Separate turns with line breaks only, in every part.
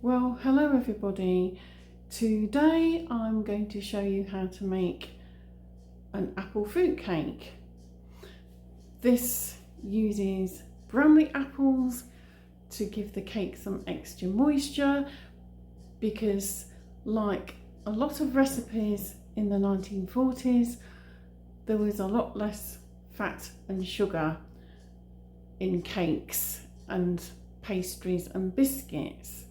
Well, hello everybody. Today I'm going to show you how to make an apple fruit cake. This uses Bramley apples to give the cake some extra moisture because, like a lot of recipes in the 1940s, there was a lot less fat and sugar in cakes and pastries and biscuits.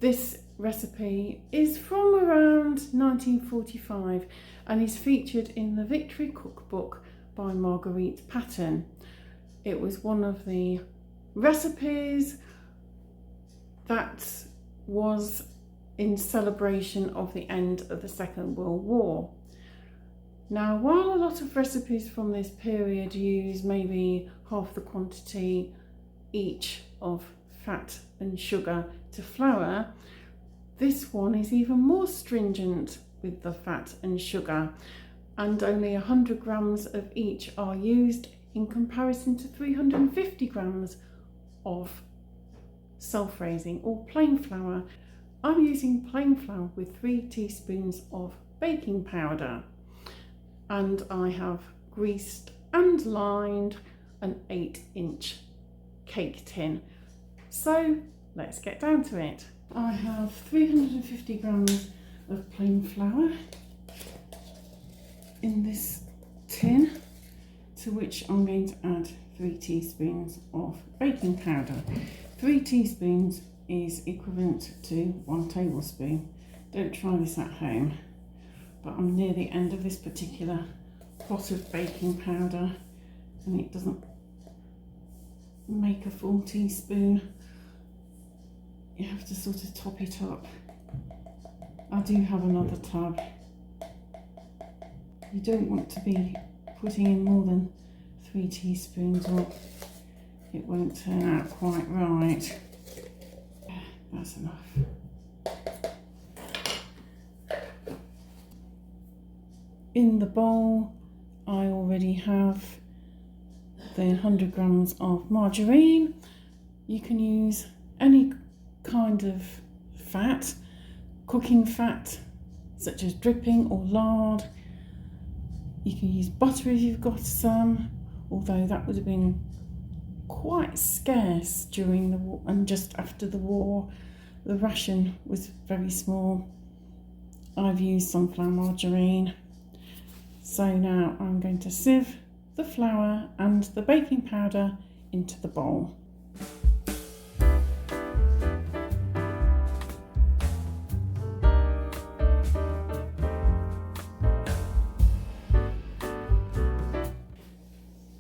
This recipe is from around 1945 and is featured in the Victory Cookbook by Marguerite Patten. It was one of the recipes that was in celebration of the end of the Second World War. Now, while a lot of recipes from this period use maybe half the quantity each of fat and sugar to flour, this one is even more stringent with the fat and sugar, and only 100 grams of each are used in comparison to 350 grams of self-raising or plain flour. I'm using plain flour with 3 teaspoons of baking powder, and I have greased and lined an 8-inch cake tin. So let's get down to it. I have 350 grams of plain flour in this tin, to which I'm going to add 3 teaspoons of baking powder. 3 teaspoons is equivalent to 1 tablespoon. Don't try this at home, but I'm near the end of this particular pot of baking powder and it doesn't make a full teaspoon. You have to sort of top it up. I do have another tub. You don't want to be putting in more than 3 teaspoons or it won't turn out quite right. That's enough. In the bowl, I already have the 100 grams of margarine. You can use any kind of fat, cooking fat, such as dripping or lard. You can use butter if you've got some, although that would have been quite scarce during the war and just after the war. The ration was very small. I've used sunflower margarine. So now I'm going to sieve the flour and the baking powder into the bowl.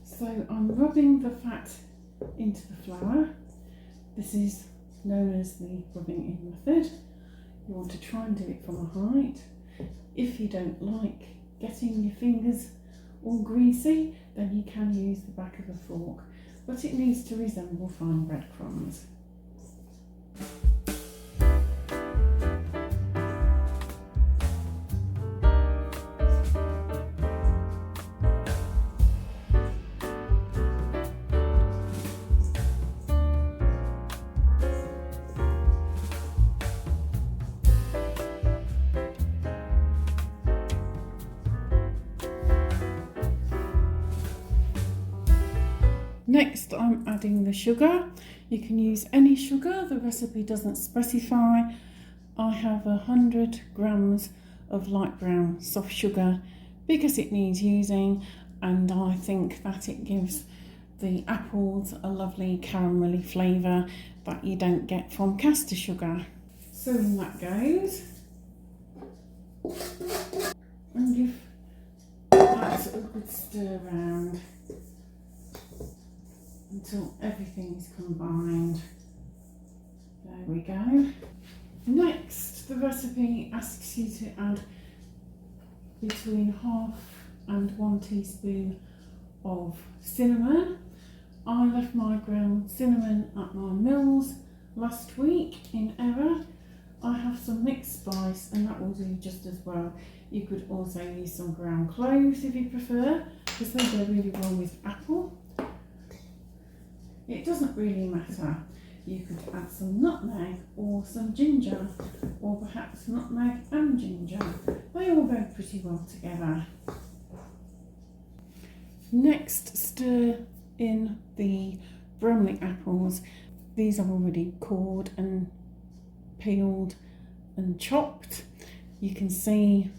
So I'm rubbing the fat into the flour. This is known as the rubbing in method. You want to try and do it from a height. If you don't like getting your fingers all greasy, then you can use the back of a fork, but it needs to resemble fine breadcrumbs. Next, I'm adding the sugar. You can use any sugar, the recipe doesn't specify. I have 100 grams of light brown soft sugar because it needs using, and I think that it gives the apples a lovely caramelly flavour that you don't get from caster sugar. So in that goes, and give that a good stir round until everything is combined. There we go. Next, the recipe asks you to add between half and 1 teaspoon of cinnamon. I left my ground cinnamon at my mills last week in error. I have some mixed spice and that will do just as well. You could also use some ground cloves if you prefer, because they go really well with apple. It doesn't really matter. You could add some nutmeg or some ginger, or perhaps nutmeg and ginger. They all go pretty well together. Next, stir in the Bramley apples. These are already cored and peeled and chopped. You can see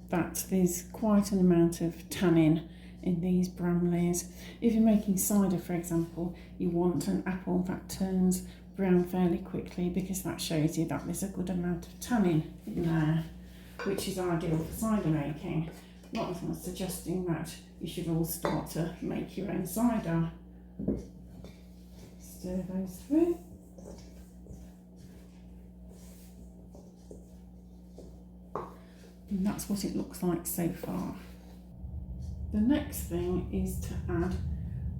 that there's quite an amount of tannin in these Bramleys. If you're making cider, for example, you want an apple that turns brown fairly quickly, because that shows you that there's a good amount of tannin in there, which is ideal for cider making. Not that I'm suggesting that you should all start to make your own cider. Stir those through. And that's what it looks like so far. The next thing is to add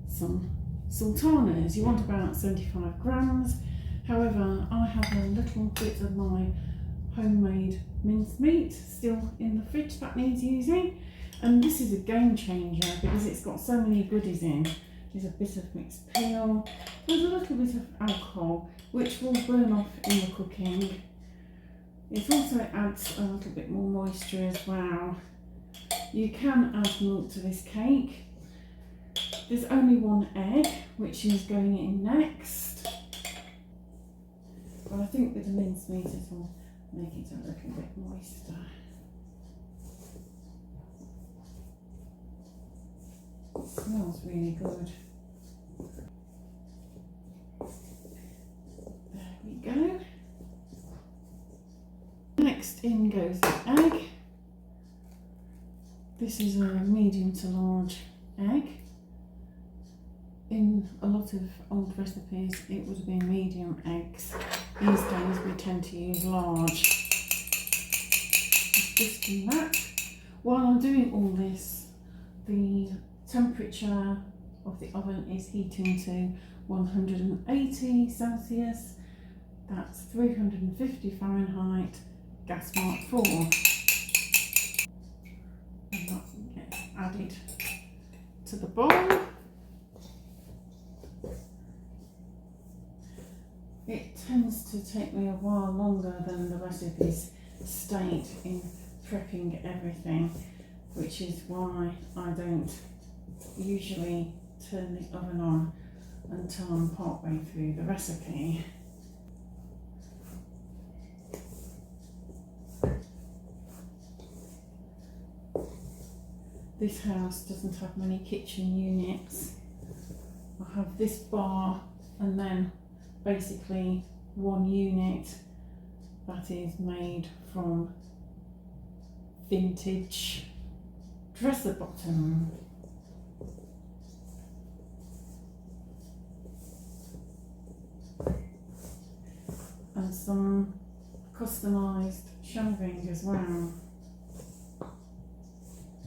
some sultanas. You want about 75 grams. However, I have a little bit of my homemade mincemeat still in the fridge that needs using. And this is a game changer because it's got so many goodies in. There's a bit of mixed peel, there's a little bit of alcohol, which will burn off in the cooking. It also adds a little bit more moisture as well. You can add milk to this cake. There's only one egg, which is going in next. But I think with the mincemeat it will make it a little bit moister. It smells really good. There we go. Next in goes the egg. This is a medium to large egg. In a lot of old recipes it would have been medium eggs. These days we tend to use large. Just whisking that. While I'm doing all this, the temperature of the oven is heating to 180 Celsius. That's 350 Fahrenheit, gas mark 4. And that gets added to the bowl. It tends to take me a while longer than the recipes state in prepping everything, which is why I don't usually turn the oven on until I'm partway through the recipe. This house doesn't have many kitchen units. I have this bar and then basically one unit that is made from vintage dresser bottom. And some customised shelving as well,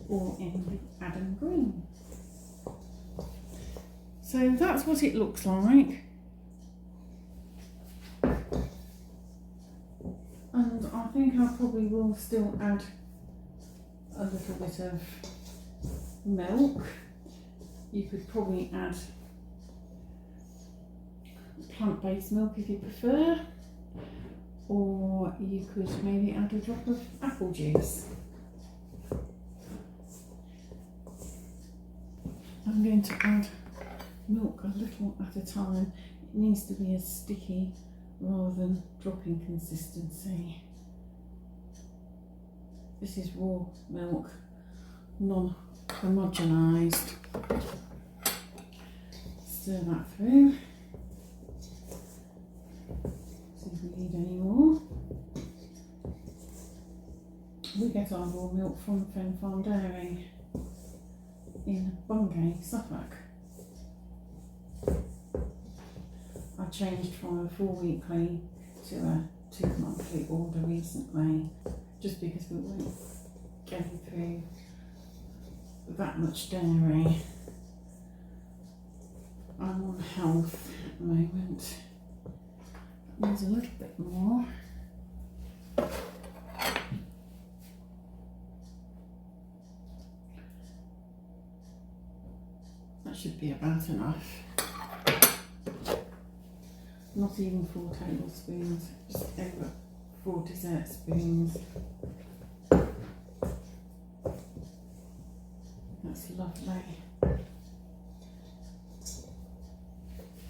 all in Adam green. So that's what it looks like. And I think I probably will still add a little bit of milk. You could probably add plant-based milk if you prefer, or you could maybe add a drop of apple juice. I'm going to add milk a little at a time. It needs to be as sticky rather than dropping consistency. This is raw milk, non-homogenised. Stir that through. See if we need any more. We get our raw milk from Fen Farm Dairy in Bungay, Suffolk. I changed from a 4-weekly to a 2-monthly order recently, just because we weren't getting through that much dairy. I'm on health at the moment. That needs a little bit more. That should be about enough. not even 4 tablespoons, just over 4 dessert spoons. That's lovely.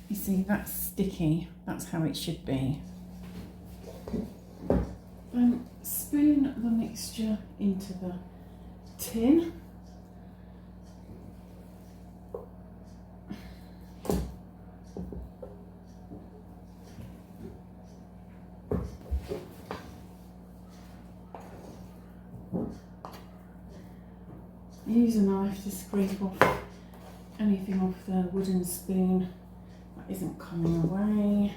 You see, that's sticky, that's how it should be. Then spoon the mixture into the tin. Use a knife to scrape off anything off the wooden spoon that isn't coming away.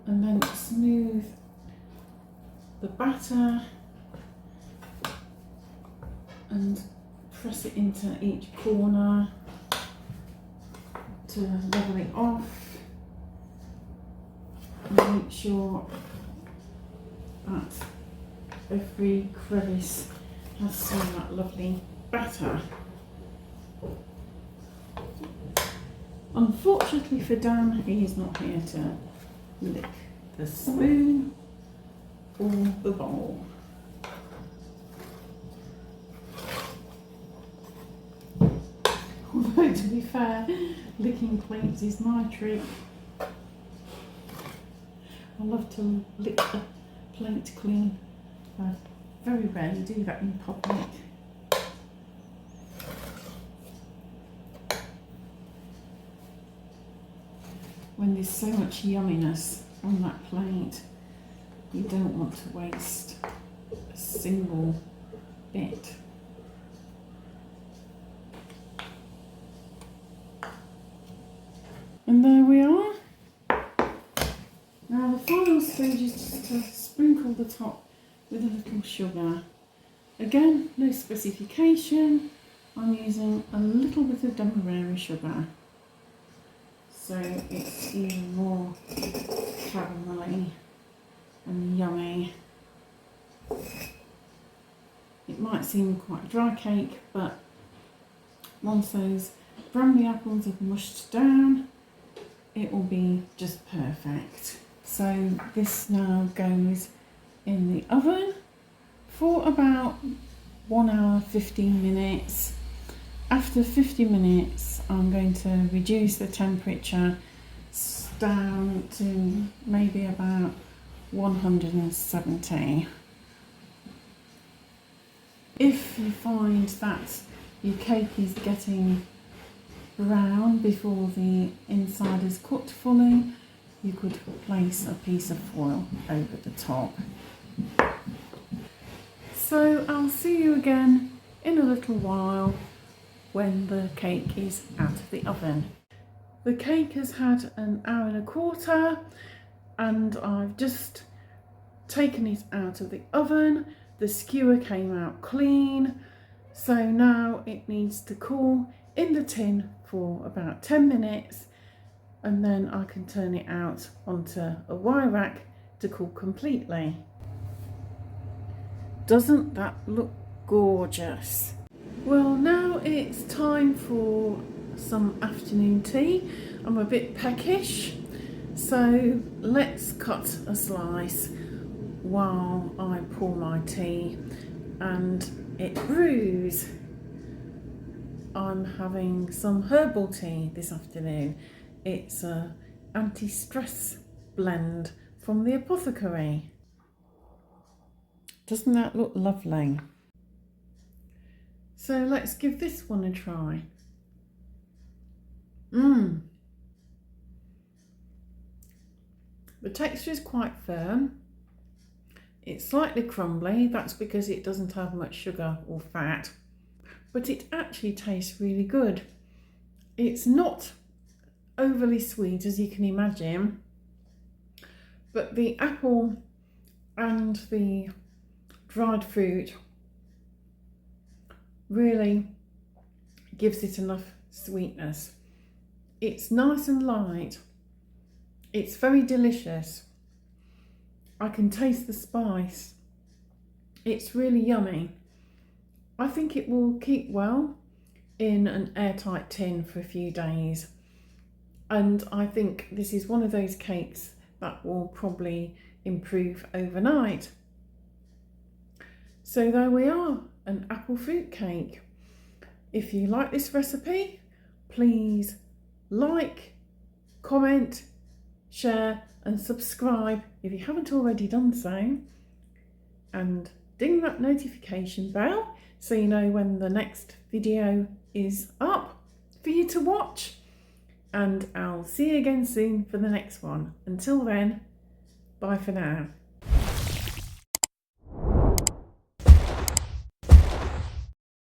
And then smooth the batter and press it into each corner to level it off, and make sure that every crevice has some of that lovely batter. Unfortunately for Dan, he is not here to lick the spoon or the bowl. Although, to be fair, licking plates is my trick. I love to lick the plate clean. I very rarely do that in public. When there's so much yumminess on that plate, you don't want to waste a single bit. And there we are. Now the final stage is just to sprinkle the top with a little sugar. Again, no specification. I'm using a little bit of demerara sugar, so it's even more caramelly and yummy. It might seem quite a dry cake, but once those brandy apples have mushed down, it will be just perfect. So this now goes in the oven for about 1 hour 15 minutes. After 50 minutes, I'm going to reduce the temperature down to maybe about 170. If you find that your cake is getting brown before the inside is cooked fully, you could place a piece of foil over the top. So I'll see you again in a little while when the cake is out of the oven. The cake has had 1 hour and a quarter, and I've just taken it out of the oven. The skewer came out clean, so now it needs to cool in the tin for about 10 minutes, and then I can turn it out onto a wire rack to cool completely. Doesn't that look gorgeous? Well, now it's time for some afternoon tea. I'm a bit peckish, so let's cut a slice while I pour my tea and it brews. I'm having some herbal tea this afternoon. It's a anti-stress blend from the apothecary. Doesn't that look lovely? So let's give this one a try. The texture is quite firm. It's slightly crumbly, that's because it doesn't have much sugar or fat, but it actually tastes really good. It's not overly sweet, as you can imagine, but the apple and the dried fruit really gives it enough sweetness. It's nice and light. It's very delicious. I can taste the spice. It's really yummy. I think it will keep well in an airtight tin for a few days. And I think this is one of those cakes that will probably improve overnight. So there we are, an apple fruit cake. If you like this recipe, please like, comment, share and subscribe if you haven't already done so. And ding that notification bell so you know when the next video is up for you to watch. And I'll see you again soon for the next one. Until then, bye for now.